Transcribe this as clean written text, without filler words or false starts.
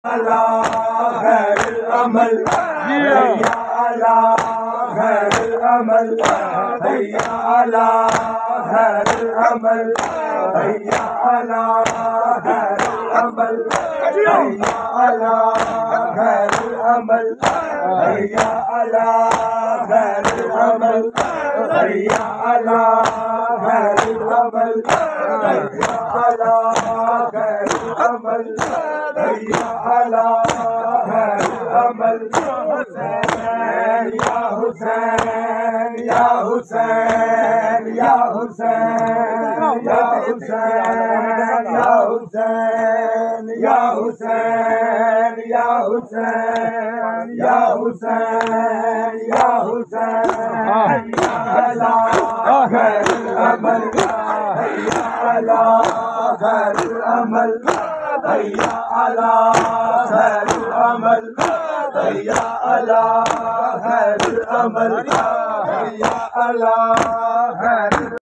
على خير الأمل هيا على خير الأمل هيا على خير الأمل هيا على خير الأمل هيا على خير الأمل هيا على خير الأمل هيا على خير الأمل هيا على خير الأمل هيا على خير الأمل يا حسين يا حسين يا حسين يا حسين يا حسين يا حسين يا حسين يا حسين يا حسين على خير الأمل هيا على خير الأمل هيا على خير الأمل هيا على خير الأمل هيا على خير